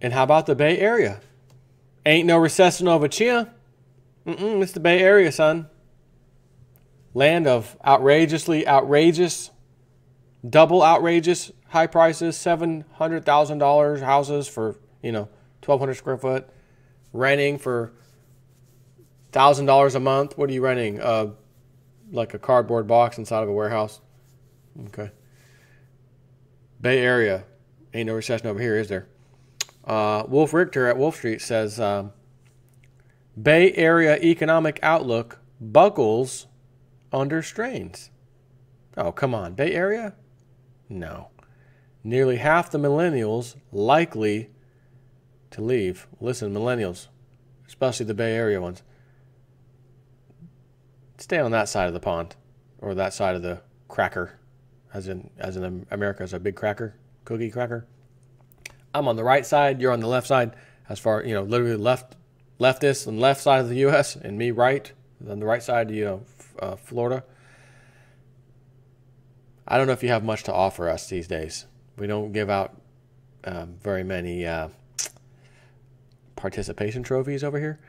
And how about the Bay Area? Ain't no recession over here. It's the Bay Area, son. Land of outrageous, double outrageous high prices, $700,000 houses for, 1,200 square foot, renting for $1,000 a month. What are you renting? Like a cardboard box inside of a warehouse. Okay. Bay Area. Ain't no recession over here, is there? Wolf Richter at Wolf Street says, Bay Area economic outlook buckles under strains. Oh, come on. Bay Area? No. Nearly half the millennials likely to leave. Listen, millennials, especially the Bay Area ones, stay on that side of the pond, or that side of the cracker, as in America is a big cracker, cookie cracker. I'm on the right side, you're on the left side, as far, literally leftist and left side of the U.S., and me right, on the right side, Florida. I don't know if you have much to offer us these days. We don't give out very many participation trophies over here.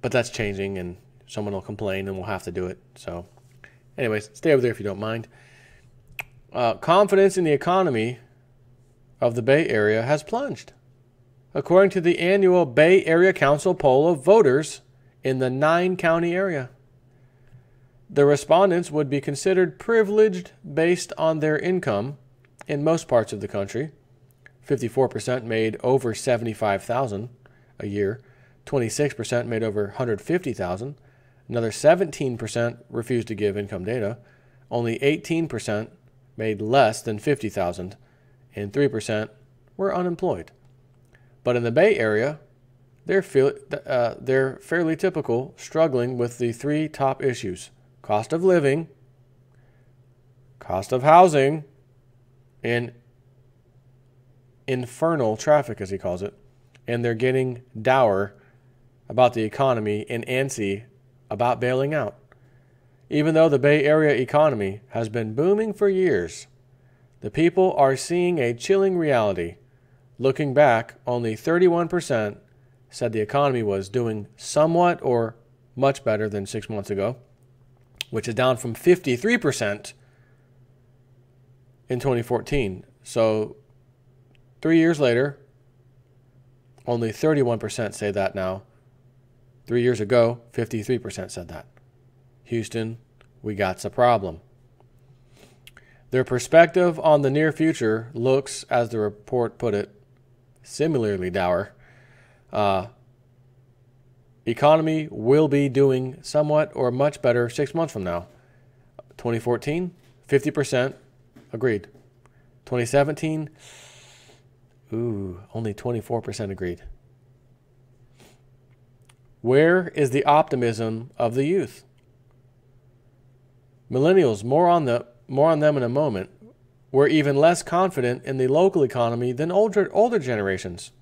But that's changing, and someone will complain, and we'll have to do it. So, anyways, stay over there if you don't mind. Confidence in the economy of the Bay Area has plunged, according to the annual Bay Area Council poll of voters in the 9-county area. The respondents would be considered privileged based on their income in most parts of the country. 54% made over $75,000 a year. 26% made over $150,000. Another 17% refused to give income data. Only 18% made less than $50,000, and 3% were unemployed. But in the Bay Area, they're fairly typical, struggling with the 3 top issues: cost of living, cost of housing, and infernal traffic, as he calls it. And they're getting dour about the economy and antsy about bailing out. Even though the Bay Area economy has been booming for years, the people are seeing a chilling reality. Looking back, only 31% said the economy was doing somewhat or much better than 6 months ago, which is down from 53% in 2014. So 3 years later, only 31% say that now. 3 years ago, 53% said that. Houston, we got a problem. Their perspective on the near future looks, as the report put it, similarly dour. Economy will be doing somewhat or much better 6 months from now. 2014, 50% agreed. 2017, only 24% agreed. Where is the optimism of the youth? Millennials, more on them in a moment, were even less confident in the local economy than older generations.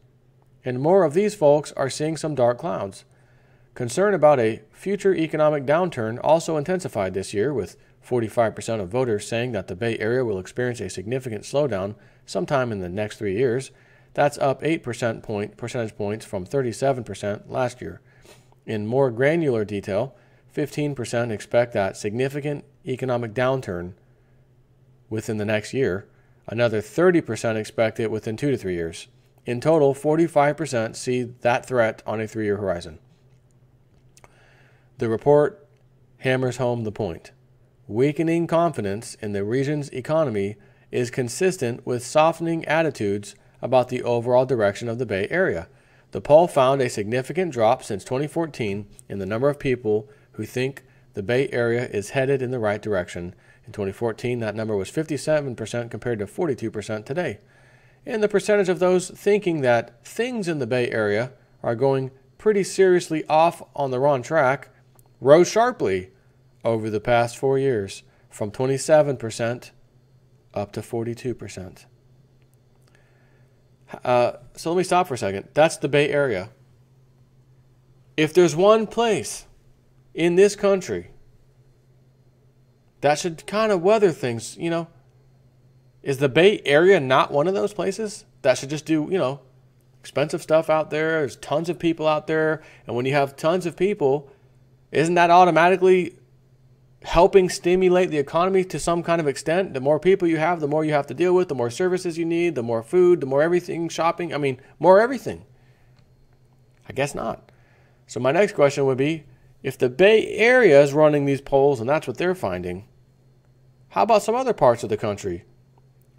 And more of these folks are seeing some dark clouds. Concern about a future economic downturn also intensified this year, with 45% of voters saying that the Bay Area will experience a significant slowdown sometime in the next 3 years. That's up 8 percentage points from 37% last year. In more granular detail, 15% expect that significant economic downturn within the next year. Another 30% expect it within 2 to 3 years. In total, 45% see that threat on a 3-year horizon. The report hammers home the point. Weakening confidence in the region's economy is consistent with softening attitudes about the overall direction of the Bay Area. The poll found a significant drop since 2014 in the number of people who think the Bay Area is headed in the right direction. In 2014, that number was 57% compared to 42% today. And the percentage of those thinking that things in the Bay Area are going pretty seriously off on the wrong track rose sharply over the past 4 years, from 27% up to 42%. So let me stop for a second. That's the Bay Area. If there's one place in this country that should kind of weather things, is the Bay Area not one of those places? that should just do, expensive stuff out there. There's tons of people out there. And when you have tons of people, isn't that automatically helping stimulate the economy to some kind of extent? The more people you have, the more you have to deal with, the more services you need, the more food, the more everything, shopping. I mean, more everything. I guess not. So my next question would be, if the Bay Area is running these polls and that's what they're finding, how about some other parts of the country?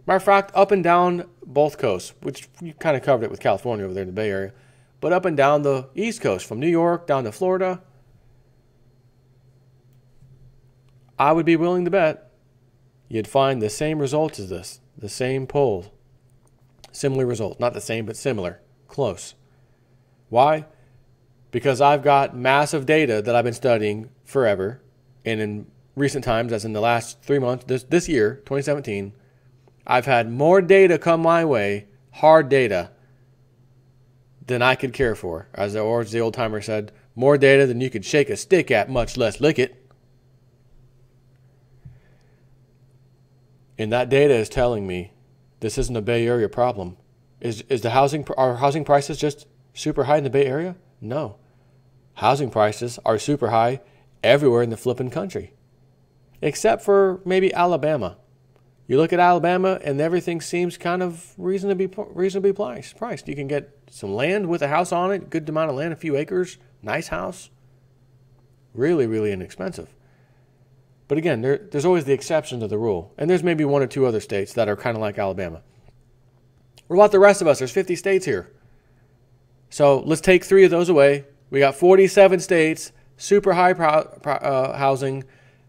Matter of fact, up and down both coasts, which you kind of covered it with California over there in the Bay Area, but up and down the East Coast, from New York down to Florida, I would be willing to bet you'd find the same results as this, the same poll, similar results. Not the same, but similar, close. Why? Because I've got massive data that I've been studying forever, and in recent times, as in the last 3 months, this year, 2017, I've had more data come my way, hard data, than I could care for. As the old timer said, more data than you could shake a stick at, much less lick it. And that data is telling me this isn't a Bay Area problem. Are housing prices just super high in the Bay Area? No. Housing prices are super high everywhere in the flipping country, except for maybe Alabama. You look at Alabama and everything seems kind of reasonably priced. You can get some land with a house on it, good amount of land, a few acres, nice house. Really, really inexpensive. But again, there's always the exception to the rule. And there's maybe 1 or 2 other states that are kind of like Alabama. What about the rest of us? There's 50 states here. So let's take 3 of those away. We got 47 states, super high housing,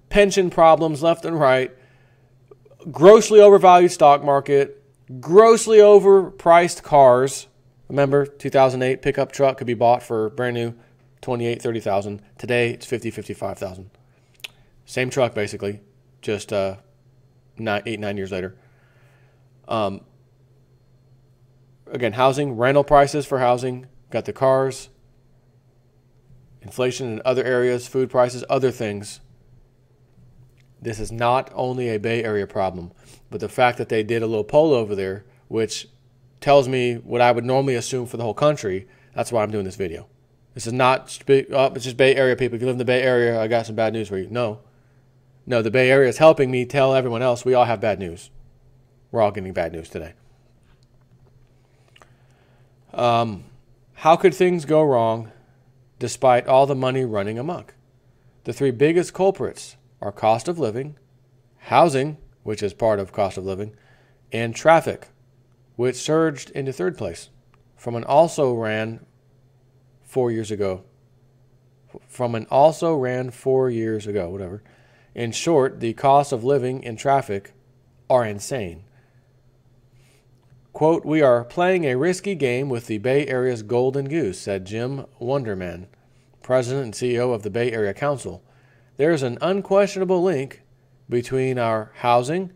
pension problems left and right, grossly overvalued stock market, grossly overpriced cars. Remember, 2008 pickup truck could be bought for brand new $28,000, $30,000. Today, it's $50,000, $55,000. Same truck, basically, just 8, 9 years later. Again, housing, rental prices for housing, got the cars, inflation in other areas, food prices, other things. This is not only a Bay Area problem, but the fact that they did a little poll over there, which tells me what I would normally assume for the whole country, that's why I'm doing this video. This is not, it's just Bay Area people. If you live in the Bay Area, I got some bad news for you. No, the Bay Area is helping me tell everyone else we all have bad news. We're all getting bad news today. How could things go wrong despite all the money running amok? The 3 biggest culprits are cost of living, housing, which is part of cost of living, and traffic, which surged into 3rd place from an also ran 4 years ago. Whatever. In short, the cost of living and traffic are insane. Quote, "We are playing a risky game with the Bay Area's golden goose," said Jim Wunderman, president and CEO of the Bay Area Council. "There is an unquestionable link between our housing,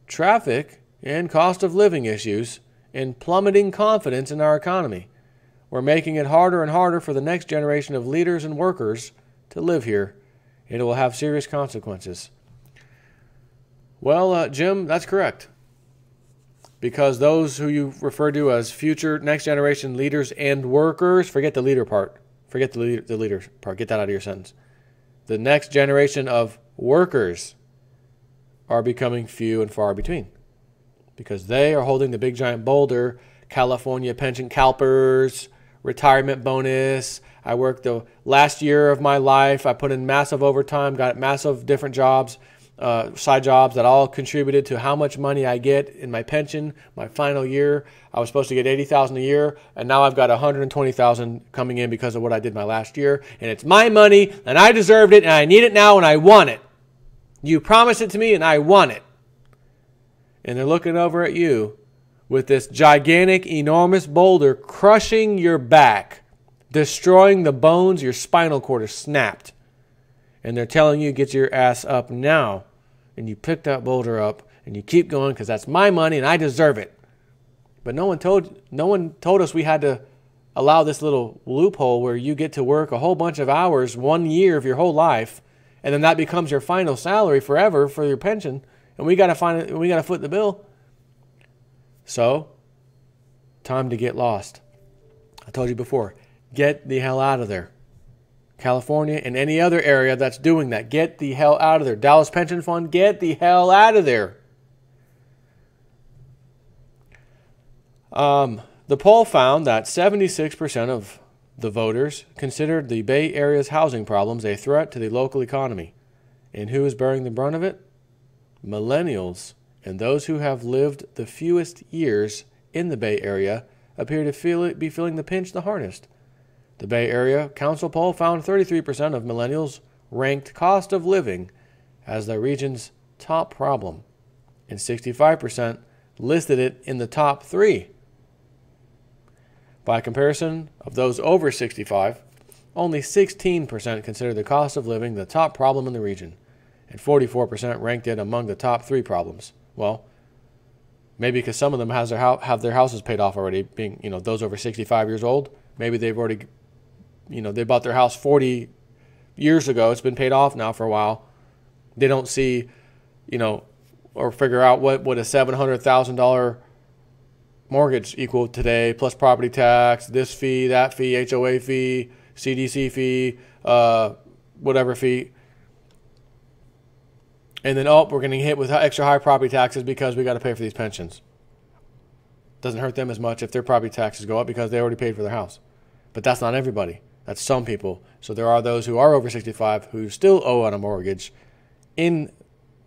traffic, and cost of living issues and plummeting confidence in our economy. We're making it harder and harder for the next generation of leaders and workers to live here, and it will have serious consequences." Well, Jim, that's correct. Because those who you refer to as future next generation leaders and workers, forget the leader part. Forget the leader part. Get that out of your sentence. The next generation of workers are becoming few and far between because they are holding the big giant boulder, California pension CalPERS, retirement bonus. I worked the last year of my life. I put in massive overtime, got massive different jobs, side jobs that all contributed to how much money I get in my pension. My final year, I was supposed to get $80,000 a year, and now I've got $120,000 coming in because of what I did my last year. And it's my money, and I deserved it, and I need it now, and I want it. You promised it to me, and I want it. And they're looking over at you with this gigantic, enormous boulder crushing your back, destroying the bones, your spinal cord is snapped. And they're telling you, get your ass up now. And you pick that boulder up and you keep going because that's my money and I deserve it. But no one told us we had to allow this little loophole where you get to work a whole bunch of hours, 1 year of your whole life, and then that becomes your final salary forever for your pension. And we got to foot the bill. So Time to get lost. I told you before, get the hell out of there. California and any other area that's doing that, get the hell out of there. Dallas Pension Fund, get the hell out of there. The poll found that 76% of the voters considered the Bay Area's housing problems a threat to the local economy. And who is bearing the brunt of it? Millennials and those who have lived the fewest years in the Bay Area appear to be feeling the pinch the hardest. The Bay Area Council poll found 33% of millennials ranked cost of living as the region's top problem, and 65% listed it in the top 3. By comparison, of those over 65, only 16% consider the cost of living the top problem in the region, and 44% ranked it among the top 3 problems. Well, maybe because some of them have their houses paid off already, being, those over 65 years old. Maybe they've already, they bought their house 40 years ago. It's been paid off now for a while. They don't see, or figure out what a $700,000 mortgage equal today, plus property tax, this fee, that fee, HOA fee, CDC fee, whatever fee. And then, we're getting hit with extra high property taxes because we got to pay for these pensions. Doesn't hurt them as much if their property taxes go up because they already paid for their house. But that's not everybody. That's some people. So there are those who are over 65 who still owe on a mortgage in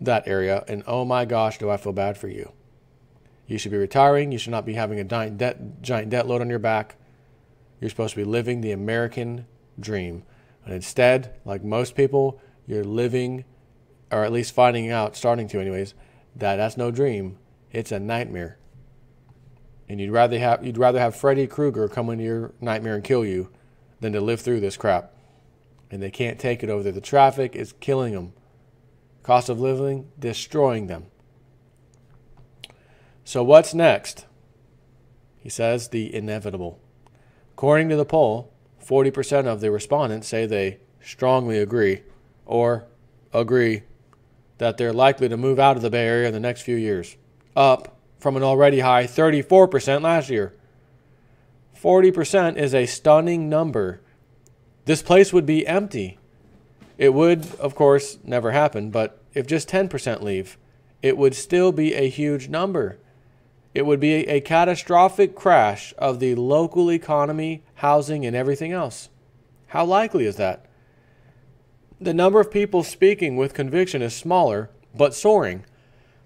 that area. And oh my gosh, do I feel bad for you. You should be retiring. You should not be having a giant debt load on your back. You're supposed to be living the American dream. And instead, like most people, you're living, or at least finding out, starting to anyways, that's no dream. It's a nightmare. And you'd rather have Freddy Krueger come into your nightmare and kill you than to live through this crap. And they can't take it over there. The traffic is killing them. Cost of living, destroying them. So what's next? He says the inevitable. According to the poll, 40% of the respondents say they strongly agree or agree that they're likely to move out of the Bay Area in the next few years, up from an already high 34% last year. 40% is a stunning number. This place would be empty. It would, of course, never happen, but if just 10% leave, it would still be a huge number. It would be a catastrophic crash of the local economy, housing, and everything else. How likely is that? The number of people speaking with conviction is smaller, but soaring.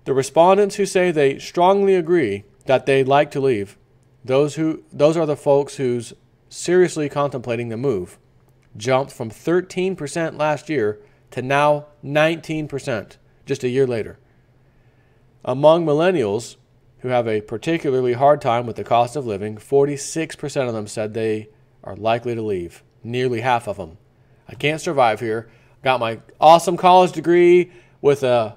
The respondents who say they strongly agree that they'd like to leave, those are the folks who's seriously contemplating the move, jumped from 13% last year to now 19% just a year later. Among millennials who have a particularly hard time with the cost of living, 46% of them said they are likely to leave. Nearly half of them. I can't survive here. Got my awesome college degree with I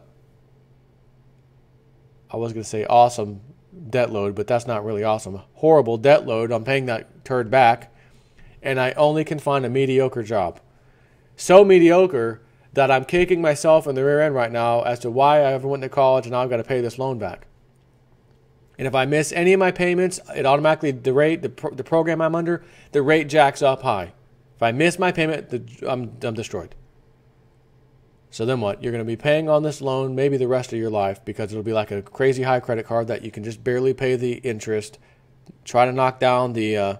was going to say awesome debt load, but that's not really awesome. Horrible debt load. I'm paying that turd back. And I only can find a mediocre job. So mediocre that I'm kicking myself in the rear end right now as to why I ever went to college and now I've got to pay this loan back. And if I miss any of my payments, it automatically, the program I'm under, the rate jacks up high. If I miss my payment, I'm destroyed. So then what? You're going to be paying on this loan maybe the rest of your life because it'll be like a crazy high credit card that you can just barely pay the interest, try to knock down the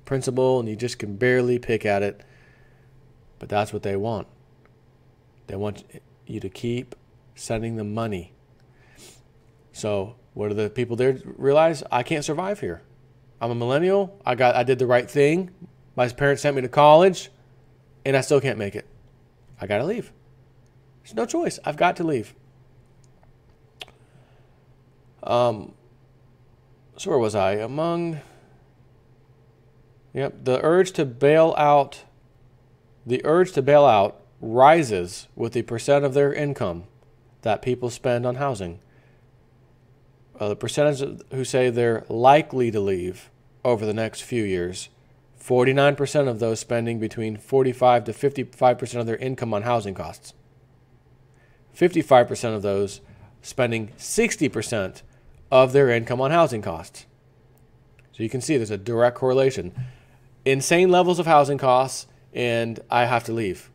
principal, and you just can barely pick at it. But that's what they want. They want you to keep sending them money. So what do the people there realize? I can't survive here. I'm a millennial. I did the right thing. My parents sent me to college, and I still can't make it. I got to leave. There's no choice. I've got to leave. So where was I? The urge to bail out rises with the percent of their income that people spend on housing. The percentage who say they're likely to leave over the next few years, 49% of those spending between 45 to 55% of their income on housing costs. 55% of those spending 60% of their income on housing costs. So you can see there's a direct correlation. Insane levels of housing costs, and I have to leave.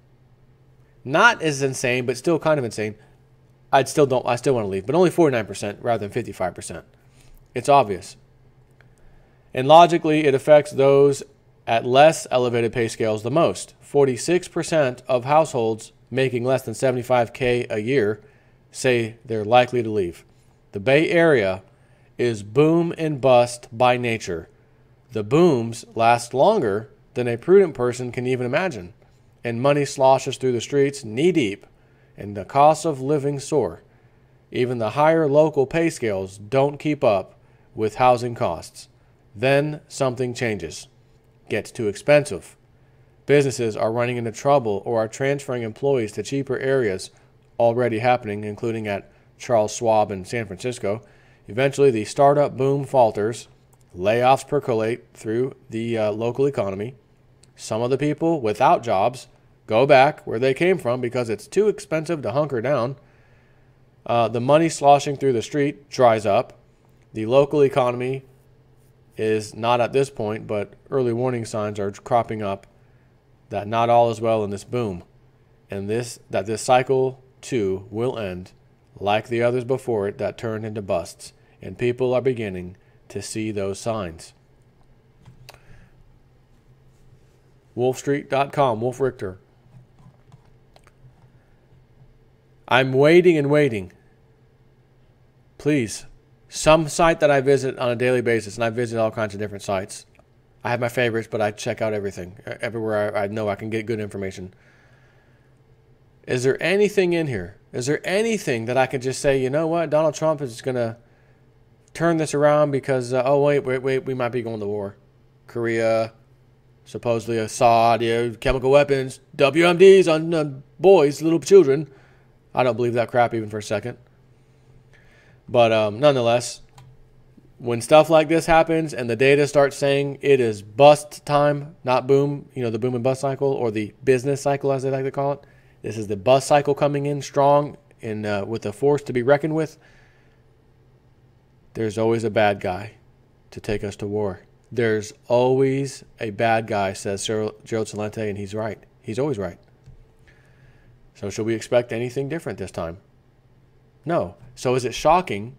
Not as insane, but still kind of insane. I still want to leave, but only 49% rather than 55%. It's obvious. And logically, it affects those at less elevated pay scales the most. 46% of households making less than $75K a year say they're likely to leave. The Bay Area is boom and bust by nature. The booms last longer than a prudent person can even imagine, and money sloshes through the streets knee-deep, and the cost of living soar. Even the higher local pay scales don't keep up with housing costs. Then something changes. Gets too expensive. Businesses are running into trouble or are transferring employees to cheaper areas, already happening, including at Charles Schwab in San Francisco. Eventually, the startup boom falters. Layoffs percolate through the local economy. Some of the people without jobs go back where they came from because it's too expensive to hunker down. The money sloshing through the street dries up. The local economy is not at this point, but early warning signs are cropping up that not all is well in this boom, and this cycle too will end like the others before it that turned into busts, and people are beginning to see those signs. Wolfstreet.com, Wolf Richter. I'm waiting and waiting. Please, some site that I visit on a daily basis, and I visit all kinds of different sites. I have my favorites, but I check out everything. Everywhere I know I can get good information. Is there anything in here? Is there anything that I could just say, you know what, Donald Trump is going to turn this around because, wait, we might be going to war. Korea, supposedly Assad, chemical weapons, WMDs on boys, little children. I don't believe that crap even for a second. But nonetheless, when stuff like this happens and the data starts saying it is bust time, not boom, the boom and bust cycle, or the business cycle as they like to call it. This is the bust cycle coming in strong and with a force to be reckoned with. There's always a bad guy to take us to war. There's always a bad guy, says Gerald Celente, and he's right. He's always right. So should we expect anything different this time? No. So is it shocking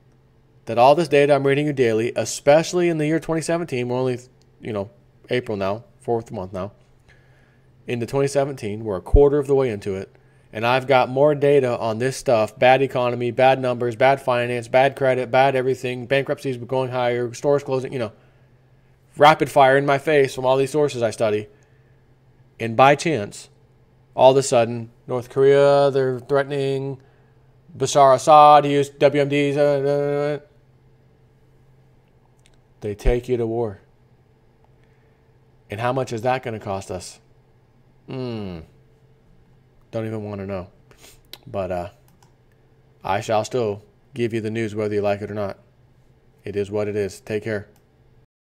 that all this data I'm reading you daily, especially in the year 2017, we're only, April now, 4th month now, into 2017, we're a quarter of the way into it, and I've got more data on this stuff, bad economy, bad numbers, bad finance, bad credit, bad everything, bankruptcies going higher, stores closing, rapid fire in my face from all these sources I study. And by chance, all of a sudden, North Korea, they're threatening Bashar Assad, he used WMDs, they take you to war. And how much is that going to cost us? Don't even want to know. But I shall still give you the news whether you like it or not. It is what it is. Take care.